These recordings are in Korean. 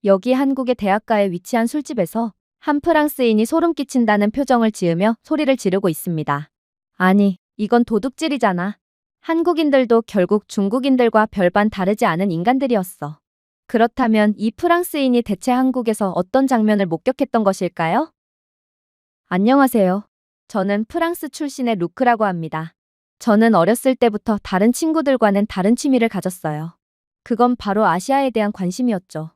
여기 한국의 대학가에 위치한 술집에서 한 프랑스인이 소름 끼친다는 표정을 지으며 소리를 지르고 있습니다. 아니, 이건 도둑질이잖아. 한국인들도 결국 중국인들과 별반 다르지 않은 인간들이었어. 그렇다면 이 프랑스인이 대체 한국에서 어떤 장면을 목격했던 것일까요? 안녕하세요. 저는 프랑스 출신의 루크라고 합니다. 저는 어렸을 때부터 다른 친구들과는 다른 취미를 가졌어요. 그건 바로 아시아에 대한 관심이었죠.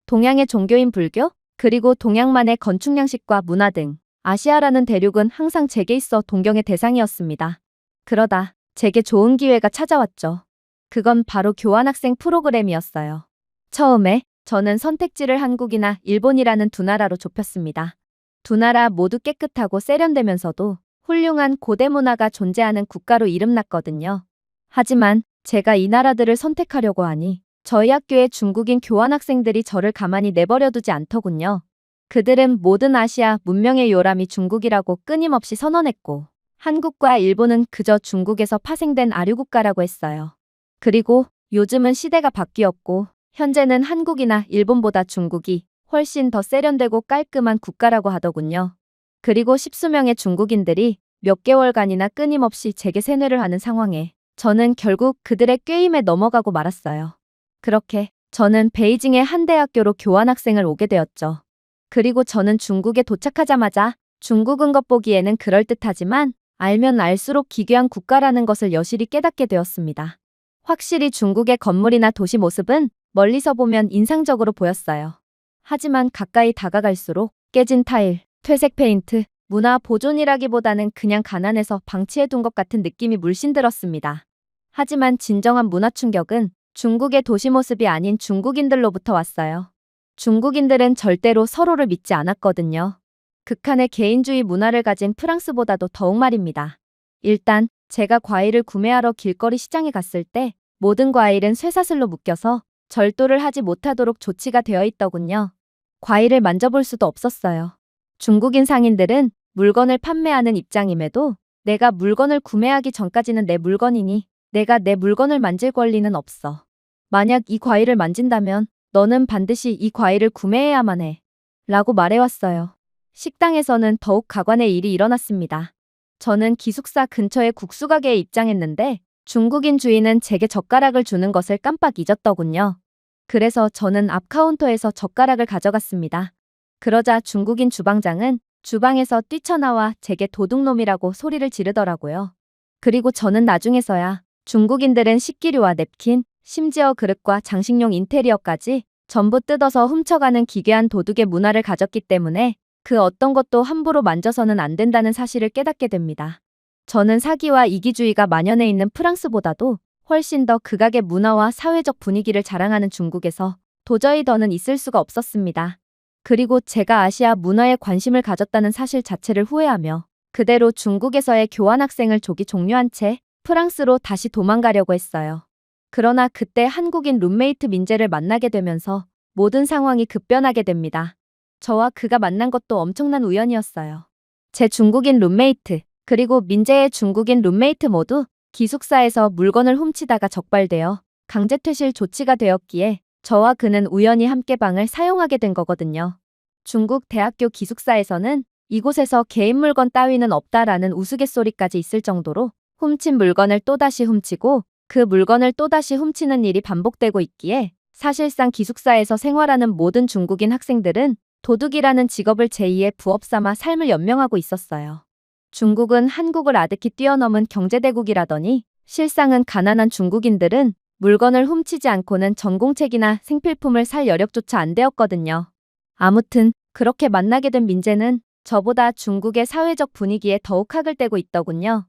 동양의 종교인 불교, 그리고 동양만의 건축 양식과 문화 등 아시아라는 대륙은 항상 제게 있어 동경의 대상이었습니다. 그러다 제게 좋은 기회가 찾아왔죠. 그건 바로 교환학생 프로그램이었어요. 처음에 저는 선택지를 한국이나 일본이라는 두 나라로 좁혔습니다. 두 나라 모두 깨끗하고 세련되면서도 훌륭한 고대 문화가 존재하는 국가로 이름났거든요. 하지만 제가 이 나라들을 선택하려고 하니 저희 학교의 중국인 교환학생들이 저를 가만히 내버려두지 않더군요. 그들은 모든 아시아 문명의 요람이 중국이라고 끊임없이 선언했고, 한국과 일본은 그저 중국에서 파생된 아류국가라고 했어요. 그리고 요즘은 시대가 바뀌었고, 현재는 한국이나 일본보다 중국이 훨씬 더 세련되고 깔끔한 국가라고 하더군요. 그리고 십수명의 중국인들이 몇 개월간이나 끊임없이 제게 세뇌를 하는 상황에 저는 결국 그들의 꾀임에 넘어가고 말았어요. 그렇게 저는 베이징의 한 대학교로 교환학생을 오게 되었죠. 그리고 저는 중국에 도착하자마자 중국은 겉보기에는 그럴듯하지만 알면 알수록 기괴한 국가라는 것을 여실히 깨닫게 되었습니다. 확실히 중국의 건물이나 도시 모습은 멀리서 보면 인상적으로 보였어요. 하지만 가까이 다가갈수록 깨진 타일, 퇴색 페인트, 문화 보존이라기보다는 그냥 가난해서 방치해둔 것 같은 느낌이 물씬 들었습니다. 하지만 진정한 문화 충격은 중국의 도시 모습이 아닌 중국인들로부터 왔어요. 중국인들은 절대로 서로를 믿지 않았거든요. 극한의 개인주의 문화를 가진 프랑스보다도 더욱 말입니다. 일단 제가 과일을 구매하러 길거리 시장에 갔을 때 모든 과일은 쇠사슬로 묶여서 절도를 하지 못하도록 조치가 되어 있더군요. 과일을 만져볼 수도 없었어요. 중국인 상인들은 물건을 판매하는 입장임에도 내가 물건을 구매하기 전까지는 내 물건이니 내가 내 물건을 만질 권리는 없어. 만약 이 과일을 만진다면 너는 반드시 이 과일을 구매해야만 해. 라고 말해왔어요. 식당에서는 더욱 가관의 일이 일어났습니다. 저는 기숙사 근처의 국수 가게에 입장했는데 중국인 주인은 제게 젓가락을 주는 것을 깜빡 잊었더군요. 그래서 저는 앞 카운터에서 젓가락을 가져갔습니다. 그러자 중국인 주방장은 주방에서 뛰쳐나와 제게 도둑놈이라고 소리를 지르더라고요. 그리고 저는 나중에서야 중국인들은 식기류와 냅킨, 심지어 그릇과 장식용 인테리어까지 전부 뜯어서 훔쳐가는 기괴한 도둑의 문화를 가졌기 때문에 그 어떤 것도 함부로 만져서는 안 된다는 사실을 깨닫게 됩니다. 저는 사기와 이기주의가 만연해 있는 프랑스보다도 훨씬 더 극악의 문화와 사회적 분위기를 자랑하는 중국에서 도저히 더는 있을 수가 없었습니다. 그리고 제가 아시아 문화에 관심을 가졌다는 사실 자체를 후회하며 그대로 중국에서의 교환학생을 조기 종료한 채 프랑스로 다시 도망가려고 했어요. 그러나 그때 한국인 룸메이트 민재를 만나게 되면서 모든 상황이 급변하게 됩니다. 저와 그가 만난 것도 엄청난 우연이었어요. 제 중국인 룸메이트, 그리고 민재의 중국인 룸메이트 모두 기숙사에서 물건을 훔치다가 적발되어 강제퇴실 조치가 되었기에 저와 그는 우연히 함께 방을 사용하게 된 거거든요. 중국 대학교 기숙사에서는 이곳에서 개인 물건 따위는 없다라는 우스갯소리까지 있을 정도로 훔친 물건을 또다시 훔치고 그 물건을 또다시 훔치는 일이 반복되고 있기에 사실상 기숙사에서 생활하는 모든 중국인 학생들은 도둑이라는 직업을 제2의 부업 삼아 삶을 연명하고 있었어요. 중국은 한국을 아득히 뛰어넘은 경제대국이라더니 실상은 가난한 중국인들은 물건을 훔치지 않고는 전공책이나 생필품을 살 여력조차 안 되었거든요. 아무튼 그렇게 만나게 된 민재는 저보다 중국의 사회적 분위기에 더욱 학을 떼고 있더군요.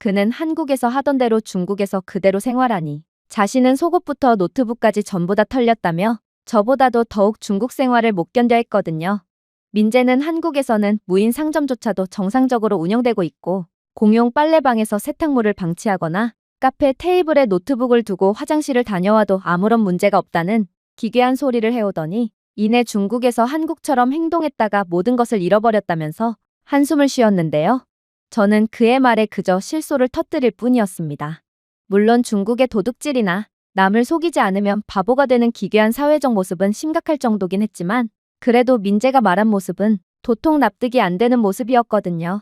그는 한국에서 하던 대로 중국에서 그대로 생활하니 자신은 속옷부터 노트북까지 전부 다 털렸다며 저보다도 더욱 중국 생활을 못 견뎌 했거든요. 민재는 한국에서는 무인 상점조차도 정상적으로 운영되고 있고 공용 빨래방에서 세탁물을 방치하거나 카페 테이블에 노트북을 두고 화장실을 다녀와도 아무런 문제가 없다는 기괴한 소리를 해오더니 이내 중국에서 한국처럼 행동했다가 모든 것을 잃어버렸다면서 한숨을 쉬었는데요. 저는 그의 말에 그저 실소를 터뜨릴 뿐이었습니다. 물론 중국의 도둑질이나 남을 속이지 않으면 바보가 되는 기괴한 사회적 모습은 심각할 정도긴 했지만 그래도 민재가 말한 모습은 도통 납득이 안 되는 모습이었거든요.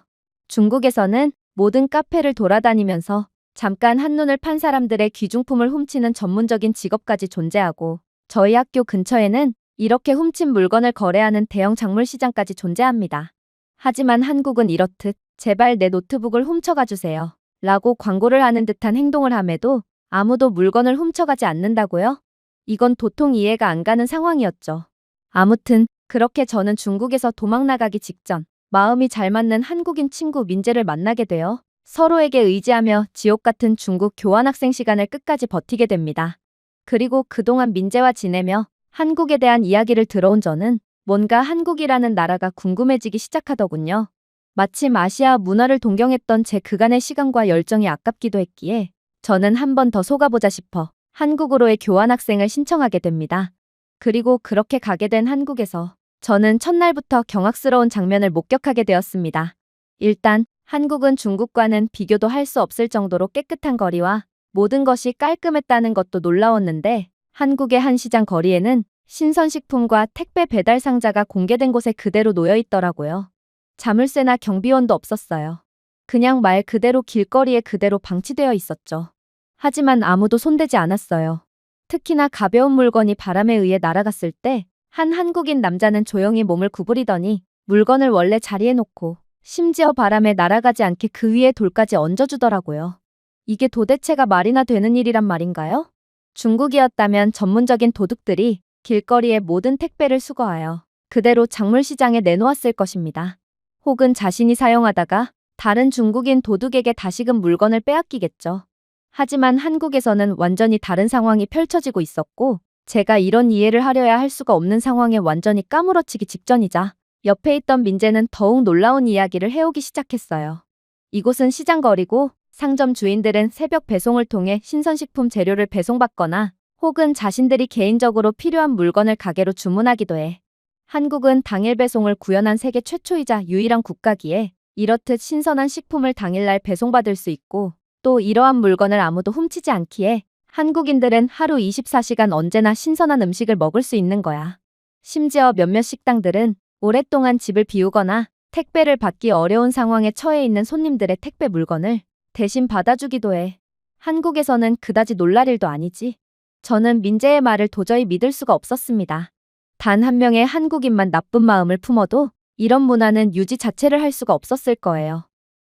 중국에서는 모든 카페를 돌아다니면서 잠깐 한눈을 판 사람들의 귀중품을 훔치는 전문적인 직업까지 존재하고 저희 학교 근처에는 이렇게 훔친 물건을 거래하는 대형 작물 시장까지 존재합니다. 하지만 한국은 이렇듯 제발 내 노트북을 훔쳐가 주세요 라고 광고를 하는 듯한 행동을 함에도 아무도 물건을 훔쳐가지 않는다고요? 이건 도통 이해가 안 가는 상황이었죠. 아무튼 그렇게 저는 중국에서 도망 나가기 직전 마음이 잘 맞는 한국인 친구 민재를 만나게 되어 서로에게 의지하며 지옥 같은 중국 교환학생 시간을 끝까지 버티게 됩니다. 그리고 그동안 민재와 지내며 한국에 대한 이야기를 들어온 저는 뭔가 한국이라는 나라가 궁금해지기 시작하더군요. 마침 아시아 문화를 동경했던 제 그간의 시간과 열정이 아깝기도 했기에 저는 한 번 더 속아보자 싶어 한국으로의 교환학생을 신청하게 됩니다. 그리고 그렇게 가게 된 한국에서 저는 첫날부터 경악스러운 장면을 목격하게 되었습니다. 일단 한국은 중국과는 비교도 할 수 없을 정도로 깨끗한 거리와 모든 것이 깔끔했다는 것도 놀라웠는데 한국의 한 시장 거리에는 신선식품과 택배 배달 상자가 공개된 곳에 그대로 놓여 있더라고요. 자물쇠나 경비원도 없었어요. 그냥 말 그대로 길거리에 그대로 방치되어 있었죠. 하지만 아무도 손대지 않았어요. 특히나 가벼운 물건이 바람에 의해 날아갔을 때 한 한국인 남자는 조용히 몸을 구부리더니 물건을 원래 자리에 놓고 심지어 바람에 날아가지 않게 그 위에 돌까지 얹어주더라고요. 이게 도대체가 말이나 되는 일이란 말인가요? 중국이었다면 전문적인 도둑들이 길거리에 모든 택배를 수거하여 그대로 작물시장에 내놓았을 것입니다. 혹은 자신이 사용하다가 다른 중국인 도둑에게 다시금 물건을 빼앗기겠죠. 하지만 한국에서는 완전히 다른 상황이 펼쳐지고 있었고 제가 이런 이해를 하려야 할 수가 없는 상황에 완전히 까무러치기 직전이자 옆에 있던 민재는 더욱 놀라운 이야기를 해오기 시작했어요. 이곳은 시장거리고 상점 주인들은 새벽 배송을 통해 신선식품 재료를 배송받거나 혹은 자신들이 개인적으로 필요한 물건을 가게로 주문하기도 해. 한국은 당일 배송을 구현한 세계 최초이자 유일한 국가기에 이렇듯 신선한 식품을 당일날 배송받을 수 있고 또 이러한 물건을 아무도 훔치지 않기에 한국인들은 하루 24시간 언제나 신선한 음식을 먹을 수 있는 거야. 심지어 몇몇 식당들은 오랫동안 집을 비우거나 택배를 받기 어려운 상황에 처해 있는 손님들의 택배 물건을 대신 받아주기도 해. 한국에서는 그다지 놀랄 일도 아니지. 저는 민재의 말을 도저히 믿을 수가 없었습니다. 단 한 명의 한국인만 나쁜 마음을 품어도 이런 문화는 유지 자체를 할 수가 없었을 거예요.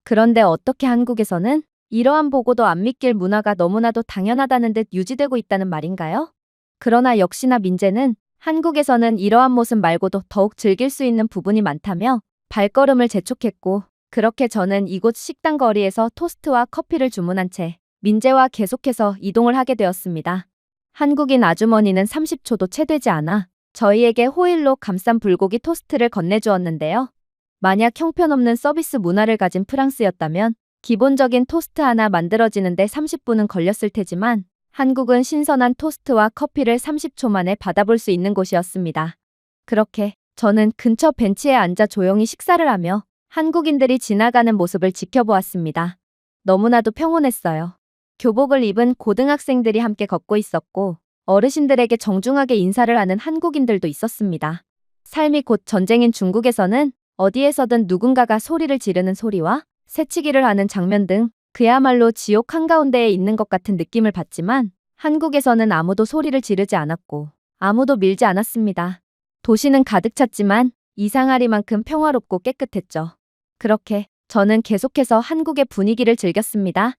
그런데 어떻게 한국에서는 이러한 보고도 안 믿길 문화가 너무나도 당연하다는 듯 유지되고 있다는 말인가요? 그러나 역시나 민재는 한국에서는 이러한 모습 말고도 더욱 즐길 수 있는 부분이 많다며 발걸음을 재촉했고 그렇게 저는 이곳 식당 거리에서 토스트와 커피를 주문한 채 민재와 계속해서 이동을 하게 되었습니다. 한국인 아주머니는 30초도 채 되지 않아 저희에게 호일로 감싼 불고기 토스트를 건네주었는데요. 만약 형편없는 서비스 문화를 가진 프랑스였다면 기본적인 토스트 하나 만들어지는데 30분은 걸렸을 테지만 한국은 신선한 토스트와 커피를 30초 만에 받아볼 수 있는 곳이었습니다. 그렇게 저는 근처 벤치에 앉아 조용히 식사를 하며 한국인들이 지나가는 모습을 지켜보았습니다. 너무나도 평온했어요. 교복을 입은 고등학생들이 함께 걷고 있었고 어르신들에게 정중하게 인사를 하는 한국인들도 있었습니다. 삶이 곧 전쟁인 중국에서는 어디에서든 누군가가 소리를 지르는 소리와 새치기를 하는 장면 등 그야말로 지옥 한가운데에 있는 것 같은 느낌을 받지만 한국에서는 아무도 소리를 지르지 않았고 아무도 밀지 않았습니다. 도시는 가득 찼지만 이상하리만큼 평화롭고 깨끗했죠. 그렇게 저는 계속해서 한국의 분위기를 즐겼습니다.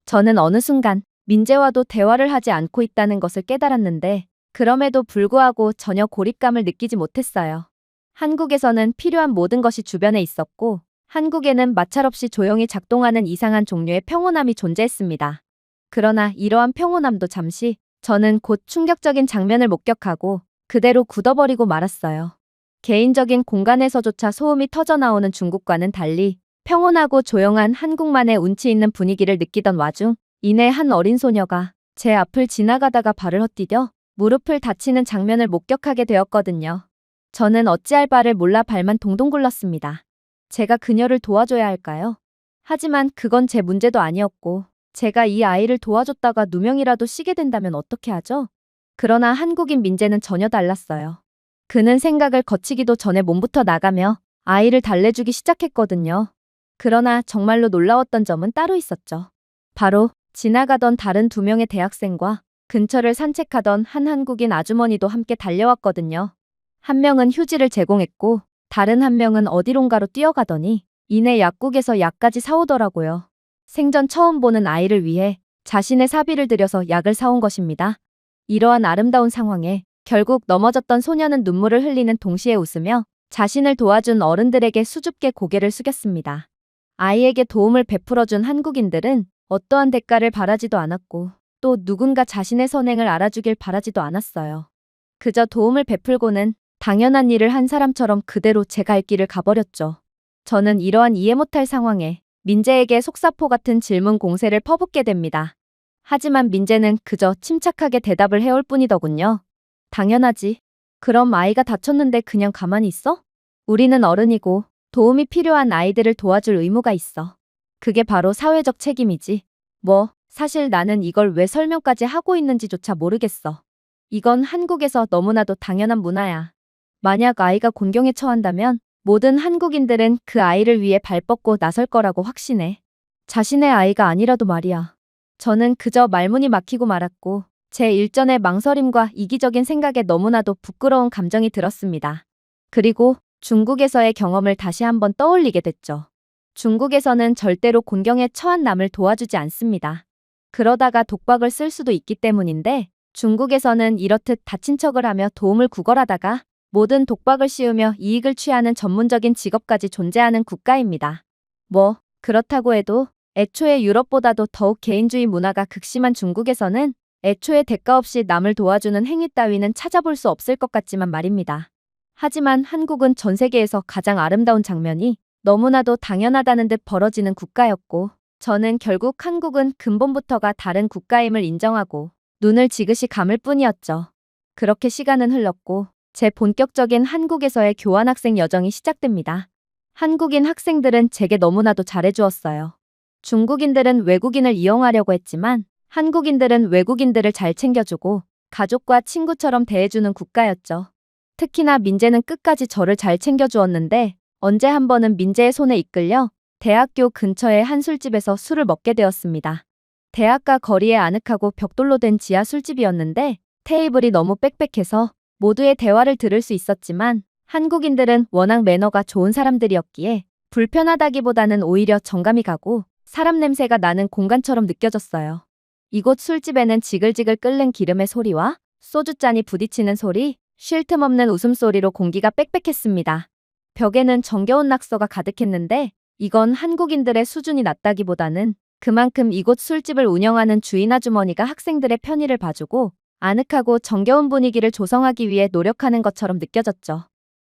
저는 어느 순간 민재와도 대화를 하지 않고 있다는 것을 깨달았는데 그럼에도 불구하고 전혀 고립감을 느끼지 못했어요. 한국에서는 필요한 모든 것이 주변에 있었고 한국에는 마찰없이 조용히 작동하는 이상한 종류의 평온함이 존재했습니다. 그러나 이러한 평온함도 잠시 저는 곧 충격적인 장면을 목격하고 그대로 굳어버리고 말았어요. 개인적인 공간에서조차 소음이 터져나오는 중국과는 달리 평온하고 조용한 한국만의 운치 있는 분위기를 느끼던 와중 이내 한 어린 소녀가 제 앞을 지나가다가 발을 헛디뎌 무릎을 다치는 장면을 목격하게 되었거든요. 저는 어찌할 바를 몰라 발만 동동 굴렀습니다. 제가 그녀를 도와줘야 할까요? 하지만 그건 제 문제도 아니었고 제가 이 아이를 도와줬다가 누명이라도 씌게 된다면 어떻게 하죠? 그러나 한국인 민재는 전혀 달랐어요. 그는 생각을 거치기도 전에 몸부터 나가며 아이를 달래주기 시작했거든요. 그러나 정말로 놀라웠던 점은 따로 있었죠. 바로 지나가던 다른 2명의 대학생과 근처를 산책하던 한 한국인 아주머니도 함께 달려왔거든요. 한 명은 휴지를 제공했고 다른 한 명은 어디론가로 뛰어가더니 이내 약국에서 약까지 사오더라고요. 생전 처음 보는 아이를 위해 자신의 사비를 들여서 약을 사온 것입니다. 이러한 아름다운 상황에 결국 넘어졌던 소녀는 눈물을 흘리는 동시에 웃으며 자신을 도와준 어른들에게 수줍게 고개를 숙였습니다. 아이에게 도움을 베풀어준 한국인들은 어떠한 대가를 바라지도 않았고 또 누군가 자신의 선행을 알아주길 바라지도 않았어요. 그저 도움을 베풀고는 당연한 일을 한 사람처럼 그대로 제 갈 길을 가버렸죠. 저는 이러한 이해 못할 상황에 민재에게 속사포 같은 질문 공세를 퍼붓게 됩니다. 하지만 민재는 그저 침착하게 대답을 해올 뿐이더군요. 당연하지. 그럼 아이가 다쳤는데 그냥 가만히 있어? 우리는 어른이고 도움이 필요한 아이들을 도와줄 의무가 있어. 그게 바로 사회적 책임이지. 사실 나는 이걸 왜 설명까지 하고 있는지조차 모르겠어. 이건 한국에서 너무나도 당연한 문화야. 만약 아이가 곤경에 처한다면 모든 한국인들은 그 아이를 위해 발뻗고 나설 거라고 확신해. 자신의 아이가 아니라도 말이야. 저는 그저 말문이 막히고 말았고 제 일전의 망설임과 이기적인 생각에 너무나도 부끄러운 감정이 들었습니다. 그리고 중국에서의 경험을 다시 한번 떠올리게 됐죠. 중국에서는 절대로 곤경에 처한 남을 도와주지 않습니다. 그러다가 독박을 쓸 수도 있기 때문인데 중국에서는 이렇듯 다친 척을 하며 도움을 구걸하다가 모든 독박을 씌우며 이익을 취하는 전문적인 직업까지 존재하는 국가입니다. 그렇다고 해도 애초에 유럽보다도 더욱 개인주의 문화가 극심한 중국에서는 애초에 대가 없이 남을 도와주는 행위 따위는 찾아볼 수 없을 것 같지만 말입니다. 하지만 한국은 전 세계에서 가장 아름다운 장면이 너무나도 당연하다는 듯 벌어지는 국가였고 저는 결국 한국은 근본부터가 다른 국가임을 인정하고 눈을 지그시 감을 뿐이었죠. 그렇게 시간은 흘렀고 제 본격적인 한국에서의 교환학생 여정이 시작됩니다. 한국인 학생들은 제게 너무나도 잘해주었어요. 중국인들은 외국인을 이용하려고 했지만 한국인들은 외국인들을 잘 챙겨주고 가족과 친구처럼 대해주는 국가였죠. 특히나 민재는 끝까지 저를 잘 챙겨주었는데 언제 한 번은 민재의 손에 이끌려 대학교 근처의 한 술집에서 술을 먹게 되었습니다. 대학가 거리에 아늑하고 벽돌로 된 지하 술집이었는데 테이블이 너무 빽빽해서 모두의 대화를 들을 수 있었지만 한국인들은 워낙 매너가 좋은 사람들이었기에 불편하다기보다는 오히려 정감이 가고 사람 냄새가 나는 공간처럼 느껴졌어요. 이곳 술집에는 지글지글 끓는 기름의 소리와 소주잔이 부딪히는 소리, 쉴 틈 없는 웃음소리로 공기가 빽빽했습니다. 벽에는 정겨운 낙서가 가득했는데 이건 한국인들의 수준이 낮다기보다는 그만큼 이곳 술집을 운영하는 주인 아주머니가 학생들의 편의를 봐주고 아늑하고 정겨운 분위기를 조성하기 위해 노력하는 것처럼 느껴졌죠.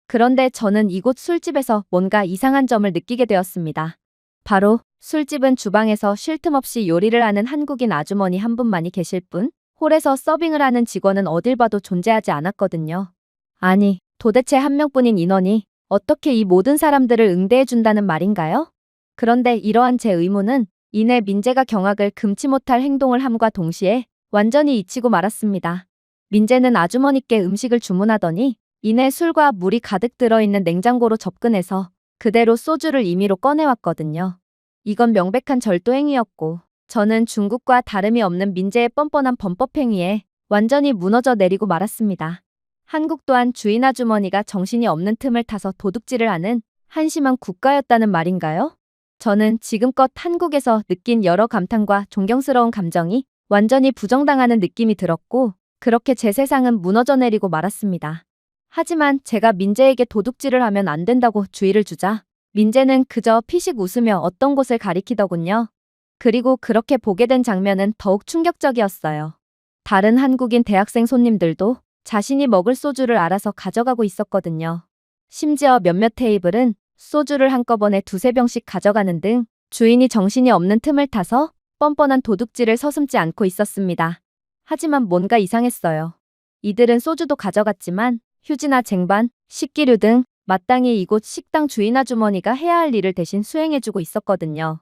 그런데 저는 이곳 술집에서 뭔가 이상한 점을 느끼게 되었습니다. 바로 술집은 주방에서 쉴 틈 없이 요리를 하는 한국인 아주머니 한 분만이 계실 뿐 홀에서 서빙을 하는 직원은 어딜 봐도 존재하지 않았거든요. 아니, 도대체 한 명뿐인 인원이 어떻게 이 모든 사람들을 응대해준다는 말인가요? 그런데 이러한 제 의문은 이내 민재가 경악을 금치 못할 행동을 함과 동시에 완전히 잊히고 말았습니다. 민재는 아주머니께 음식을 주문하더니 이내 술과 물이 가득 들어있는 냉장고로 접근해서 그대로 소주를 임의로 꺼내왔거든요. 이건 명백한 절도행위였고 저는 중국과 다름이 없는 민재의 뻔뻔한 범법행위에 완전히 무너져 내리고 말았습니다. 한국 또한 주인 아주머니가 정신이 없는 틈을 타서 도둑질을 하는 한심한 국가였다는 말인가요? 저는 지금껏 한국에서 느낀 여러 감탄과 존경스러운 감정이 완전히 부정당하는 느낌이 들었고 그렇게 제 세상은 무너져 내리고 말았습니다. 하지만 제가 민재에게 도둑질을 하면 안 된다고 주의를 주자 민재는 그저 피식 웃으며 어떤 곳을 가리키더군요. 그리고 그렇게 보게 된 장면은 더욱 충격적이었어요. 다른 한국인 대학생 손님들도 자신이 먹을 소주를 알아서 가져가고 있었거든요. 심지어 몇몇 테이블은 소주를 한꺼번에 2~3병씩 가져가는 등 주인이 정신이 없는 틈을 타서 뻔뻔한 도둑질을 서슴지 않고 있었습니다. 하지만 뭔가 이상했어요. 이들은 소주도 가져갔지만 휴지나 쟁반, 식기류 등 마땅히 이곳 식당 주인 아주머니가 해야 할 일을 대신 수행해주고 있었거든요.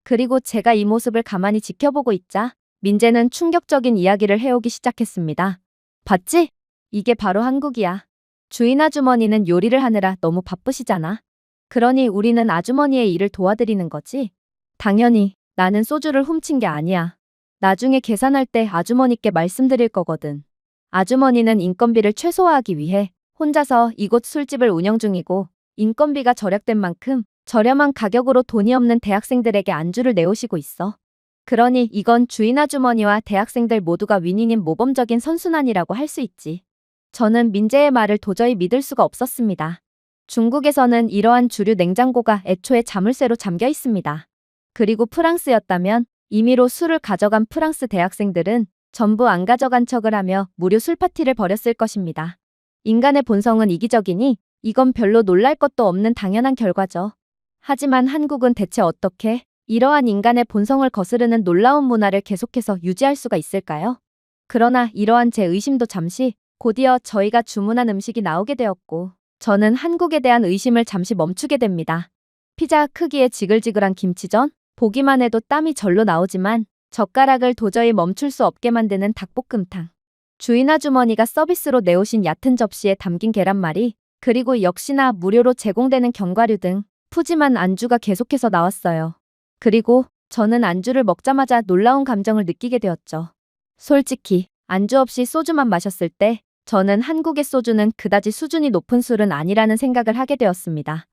그리고 제가 이 모습을 가만히 지켜보고 있자 민재는 충격적인 이야기를 해오기 시작했습니다. 봤지? 이게 바로 한국이야. 주인 아주머니는 요리를 하느라 너무 바쁘시잖아. 그러니 우리는 아주머니의 일을 도와드리는 거지. 당연히 나는 소주를 훔친 게 아니야. 나중에 계산할 때 아주머니께 말씀드릴 거거든. 아주머니는 인건비를 최소화하기 위해 혼자서 이곳 술집을 운영 중이고 인건비가 절약된 만큼 저렴한 가격으로 돈이 없는 대학생들에게 안주를 내오시고 있어. 그러니 이건 주인 아주머니와 대학생들 모두가 윈윈인 모범적인 선순환이라고 할 수 있지. 저는 민재의 말을 도저히 믿을 수가 없었습니다. 중국에서는 이러한 주류 냉장고가 애초에 자물쇠로 잠겨 있습니다. 그리고 프랑스였다면 임의로 술을 가져간 프랑스 대학생들은 전부 안 가져간 척을 하며 무료 술 파티를 벌였을 것입니다. 인간의 본성은 이기적이니 이건 별로 놀랄 것도 없는 당연한 결과죠. 하지만 한국은 대체 어떻게 이러한 인간의 본성을 거스르는 놀라운 문화를 계속해서 유지할 수가 있을까요? 그러나 이러한 제 의심도 잠시 곧이어 저희가 주문한 음식이 나오게 되었고 저는 한국에 대한 의심을 잠시 멈추게 됩니다. 피자 크기의 지글지글한 김치전, 보기만 해도 땀이 절로 나오지만 젓가락을 도저히 멈출 수 없게 만드는 닭볶음탕. 주인 아주머니가 서비스로 내오신 얕은 접시에 담긴 계란말이, 그리고 역시나 무료로 제공되는 견과류 등 푸짐한 안주가 계속해서 나왔어요. 그리고 저는 안주를 먹자마자 놀라운 감정을 느끼게 되었죠. 솔직히 안주 없이 소주만 마셨을 때 저는 한국의 소주는 그다지 수준이 높은 술은 아니라는 생각을 하게 되었습니다.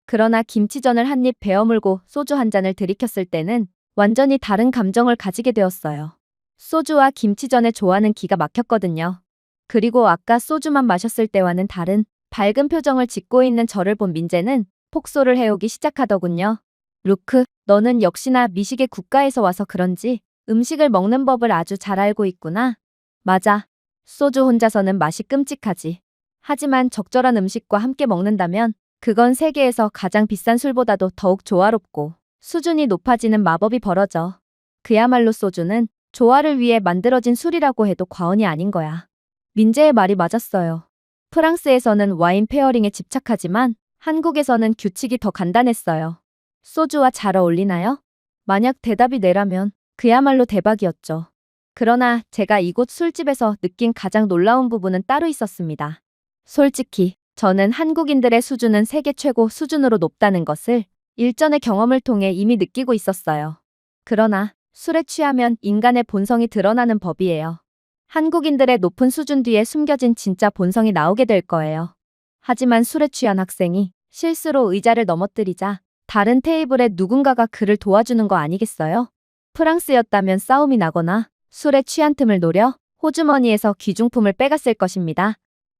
그러나 김치전을 한 입 베어 물고 소주 한 잔을 들이켰을 때는 완전히 다른 감정을 가지게 되었어요. 소주와 김치전의 조화는 기가 막혔거든요. 그리고 아까 소주만 마셨을 때와는 다른 밝은 표정을 짓고 있는 저를 본 민재는 폭소를 해오기 시작하더군요. 루크, 너는 역시나 미식의 국가에서 와서 그런지 음식을 먹는 법을 아주 잘 알고 있구나. 맞아. 소주 혼자서는 맛이 끔찍하지. 하지만 적절한 음식과 함께 먹는다면 그건 세계에서 가장 비싼 술보다도 더욱 조화롭고 수준이 높아지는 마법이 벌어져. 그야말로 소주는 조화를 위해 만들어진 술이라고 해도 과언이 아닌 거야. 민재의 말이 맞았어요. 프랑스에서는 와인 페어링에 집착하지만 한국에서는 규칙이 더 간단했어요. 소주와 잘 어울리나요? 만약 대답이 네라면 그야말로 대박이었죠. 그러나 제가 이곳 술집에서 느낀 가장 놀라운 부분은 따로 있었습니다. 솔직히 저는 한국인들의 수준은 세계 최고 수준으로 높다는 것을 일전의 경험을 통해 이미 느끼고 있었어요. 그러나 술에 취하면 인간의 본성이 드러나는 법이에요. 한국인들의 높은 수준 뒤에 숨겨진 진짜 본성이 나오게 될 거예요. 하지만 술에 취한 학생이 실수로 의자를 넘어뜨리자 다른 테이블에 누군가가 그를 도와주는 거 아니겠어요? 프랑스였다면 싸움이 나거나 술에 취한 틈을 노려 호주머니에서 귀중품을 빼갔을 것입니다.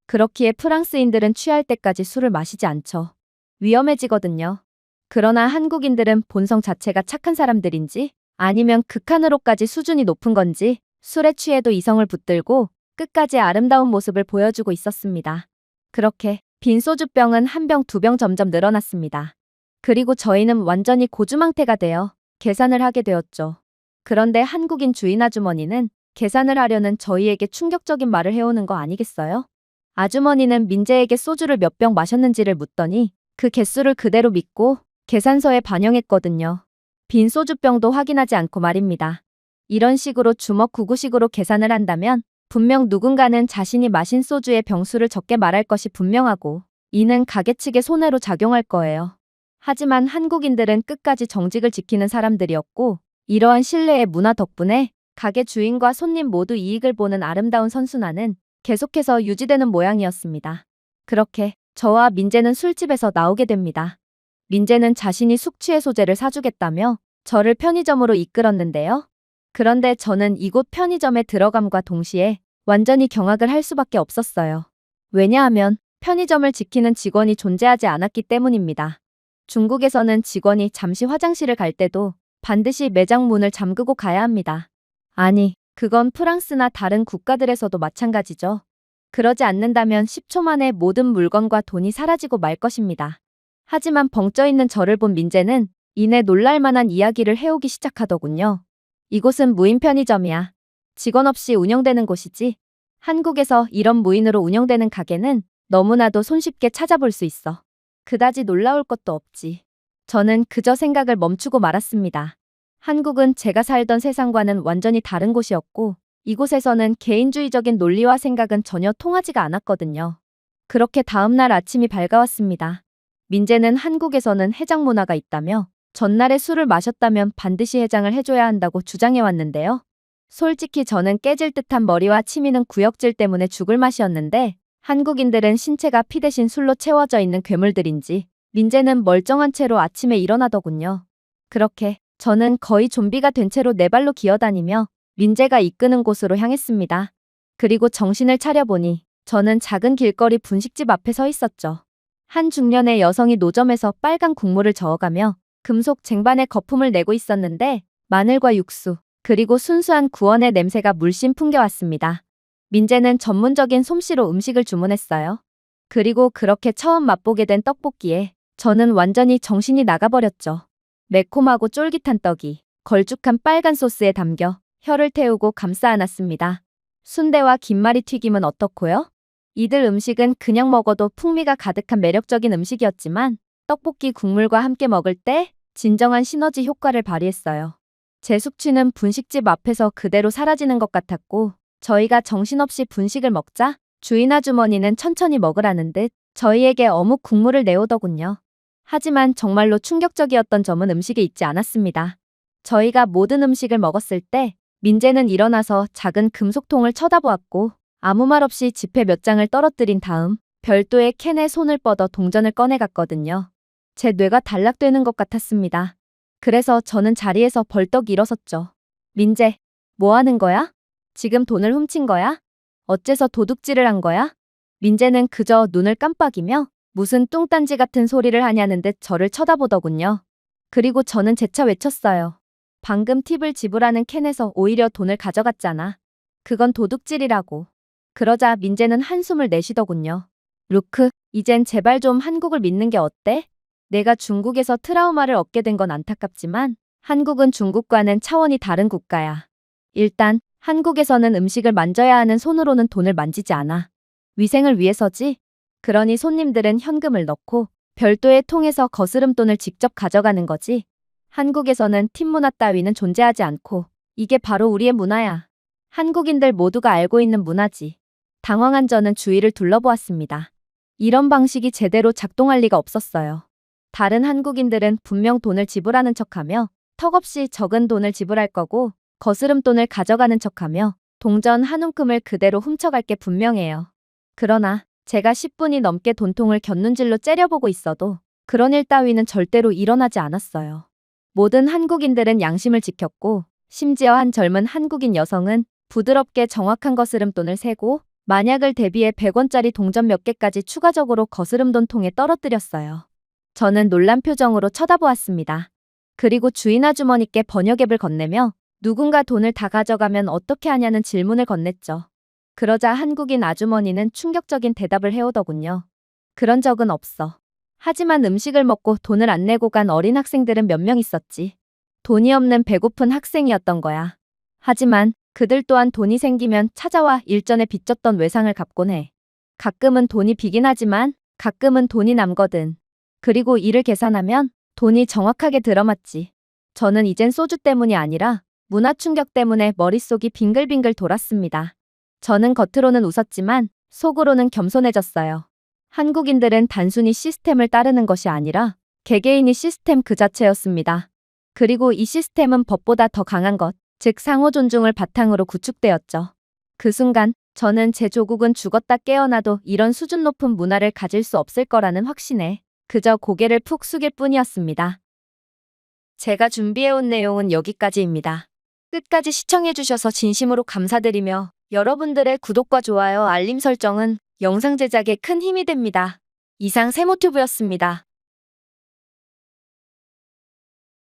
그렇기에 프랑스인들은 취할 때까지 술을 마시지 않죠. 위험해지거든요. 그러나 한국인들은 본성 자체가 착한 사람들인지 아니면 극한으로까지 수준이 높은 건지 술에 취해도 이성을 붙들고 끝까지 아름다운 모습을 보여주고 있었습니다. 그렇게 빈 소주병은 한 병, 두 병 점점 늘어났습니다. 그리고 저희는 완전히 고주망태가 되어 계산을 하게 되었죠. 그런데 한국인 주인 아주머니는 계산을 하려는 저희에게 충격적인 말을 해오는 거 아니겠어요? 아주머니는 민재에게 소주를 몇 병 마셨는지를 묻더니 그 개수를 그대로 믿고 계산서에 반영했거든요. 빈 소주병도 확인하지 않고 말입니다. 이런 식으로 주먹 구구식으로 계산을 한다면 분명 누군가는 자신이 마신 소주의 병수를 적게 말할 것이 분명하고 이는 가게 측의 손해로 작용할 거예요. 하지만 한국인들은 끝까지 정직을 지키는 사람들이었고 이러한 신뢰의 문화 덕분에 가게 주인과 손님 모두 이익을 보는 아름다운 선순환은 계속해서 유지되는 모양이었습니다. 그렇게 저와 민재는 술집에서 나오게 됩니다. 민재는 자신이 숙취해소제를 사주겠다며 저를 편의점으로 이끌었는데요. 그런데 저는 이곳 편의점에 들어감과 동시에 완전히 경악을 할 수밖에 없었어요. 왜냐하면 편의점을 지키는 직원이 존재하지 않았기 때문입니다. 중국에서는 직원이 잠시 화장실을 갈 때도 반드시 매장 문을 잠그고 가야 합니다. 아니, 그건 프랑스나 다른 국가들에서도 마찬가지죠. 그러지 않는다면 10초 만에 모든 물건과 돈이 사라지고 말 것입니다. 하지만 벙쪄 있는 저를 본 민재는 이내 놀랄만한 이야기를 해오기 시작하더군요. 이곳은 무인 편의점이야. 직원 없이 운영되는 곳이지. 한국에서 이런 무인으로 운영되는 가게는 너무나도 손쉽게 찾아볼 수 있어. 그다지 놀라울 것도 없지. 저는 그저 생각을 멈추고 말았습니다. 한국은 제가 살던 세상과는 완전히 다른 곳이었고, 이곳에서는 개인주의적인 논리와 생각은 전혀 통하지가 않았거든요. 그렇게 다음날 아침이 밝아왔습니다. 민재는 한국에서는 해장 문화가 있다며 전날에 술을 마셨다면 반드시 해장을 해줘야 한다고 주장해왔는데요. 솔직히 저는 깨질 듯한 머리와 치미는 구역질 때문에 죽을 맛이었는데 한국인들은 신체가 피 대신 술로 채워져 있는 괴물들인지 민재는 멀쩡한 채로 아침에 일어나더군요. 그렇게 저는 거의 좀비가 된 채로 네 발로 기어다니며 민재가 이끄는 곳으로 향했습니다. 그리고 정신을 차려보니 저는 작은 길거리 분식집 앞에 서 있었죠. 한 중년의 여성이 노점에서 빨간 국물을 저어가며 금속 쟁반에 거품을 내고 있었는데 마늘과 육수, 그리고 순수한 구원의 냄새가 물씬 풍겨왔습니다. 민재는 전문적인 솜씨로 음식을 주문했어요. 그리고 그렇게 처음 맛보게 된 떡볶이에 저는 완전히 정신이 나가버렸죠. 매콤하고 쫄깃한 떡이 걸쭉한 빨간 소스에 담겨 혀를 태우고 감싸 안았습니다. 순대와 김말이 튀김은 어떻고요? 이들 음식은 그냥 먹어도 풍미가 가득한 매력적인 음식이었지만 떡볶이 국물과 함께 먹을 때 진정한 시너지 효과를 발휘했어요. 제 숙취는 분식집 앞에서 그대로 사라지는 것 같았고 저희가 정신없이 분식을 먹자 주인 아주머니는 천천히 먹으라는 듯 저희에게 어묵 국물을 내오더군요. 하지만 정말로 충격적이었던 점은 음식에 있지 않았습니다. 저희가 모든 음식을 먹었을 때 민재는 일어나서 작은 금속통을 쳐다보았고 아무 말 없이 지폐 몇 장을 떨어뜨린 다음 별도의 캔에 손을 뻗어 동전을 꺼내갔거든요. 제 뇌가 단락되는 것 같았습니다. 그래서 저는 자리에서 벌떡 일어섰죠. 민재, 뭐 하는 거야? 지금 돈을 훔친 거야? 어째서 도둑질을 한 거야? 민재는 그저 눈을 깜빡이며 무슨 뚱딴지 같은 소리를 하냐는 듯 저를 쳐다보더군요. 그리고 저는 재차 외쳤어요. 방금 팁을 지불하는 캔에서 오히려 돈을 가져갔잖아. 그건 도둑질이라고. 그러자 민재는 한숨을 내쉬더군요. 루크, 이젠 제발 좀 한국을 믿는 게 어때? 내가 중국에서 트라우마를 얻게 된 건 안타깝지만 한국은 중국과는 차원이 다른 국가야. 일단 한국에서는 음식을 만져야 하는 손으로는 돈을 만지지 않아. 위생을 위해서지. 그러니 손님들은 현금을 넣고 별도의 통에서 거스름돈을 직접 가져가는 거지. 한국에서는 팁 문화 따위는 존재하지 않고 이게 바로 우리의 문화야. 한국인들 모두가 알고 있는 문화지. 당황한 저는 주위를 둘러보았습니다. 이런 방식이 제대로 작동할 리가 없었어요. 다른 한국인들은 분명 돈을 지불하는 척하며 턱없이 적은 돈을 지불할 거고 거스름돈을 가져가는 척하며 동전 한 움큼을 그대로 훔쳐갈 게 분명해요. 그러나 제가 10분이 넘게 돈통을 곁눈질로 째려보고 있어도 그런 일 따위는 절대로 일어나지 않았어요. 모든 한국인들은 양심을 지켰고 심지어 한 젊은 한국인 여성은 부드럽게 정확한 거스름돈을 세고 만약을 대비해 100원짜리 동전 몇 개까지 추가적으로 거스름돈 통에 떨어뜨렸어요. 저는 놀란 표정으로 쳐다보았습니다. 그리고 주인 아주머니께 번역앱을 건네며 누군가 돈을 다 가져가면 어떻게 하냐는 질문을 건넸죠. 그러자 한국인 아주머니는 충격적인 대답을 해오더군요. 그런 적은 없어. 하지만 음식을 먹고 돈을 안 내고 간 어린 학생들은 몇 명 있었지. 돈이 없는 배고픈 학생이었던 거야. 하지만 그들 또한 돈이 생기면 찾아와 일전에 빚졌던 외상을 갚곤 해. 가끔은 돈이 비긴 하지만 가끔은 돈이 남거든. 그리고 이를 계산하면 돈이 정확하게 들어맞지. 저는 이젠 소주 때문이 아니라 문화 충격 때문에 머릿속이 빙글빙글 돌았습니다. 저는 겉으로는 웃었지만 속으로는 겸손해졌어요. 한국인들은 단순히 시스템을 따르는 것이 아니라 개개인이 시스템 그 자체였습니다. 그리고 이 시스템은 법보다 더 강한 것, 즉 상호 존중을 바탕으로 구축되었죠. 그 순간 저는 제 조국은 죽었다 깨어나도 이런 수준 높은 문화를 가질 수 없을 거라는 확신에 그저 고개를 푹 숙일 뿐이었습니다. 제가 준비해온 내용은 여기까지입니다. 끝까지 시청해주셔서 진심으로 감사드리며 여러분들의 구독과 좋아요, 알림 설정은 영상 제작에 큰 힘이 됩니다. 이상 세모튜브였습니다.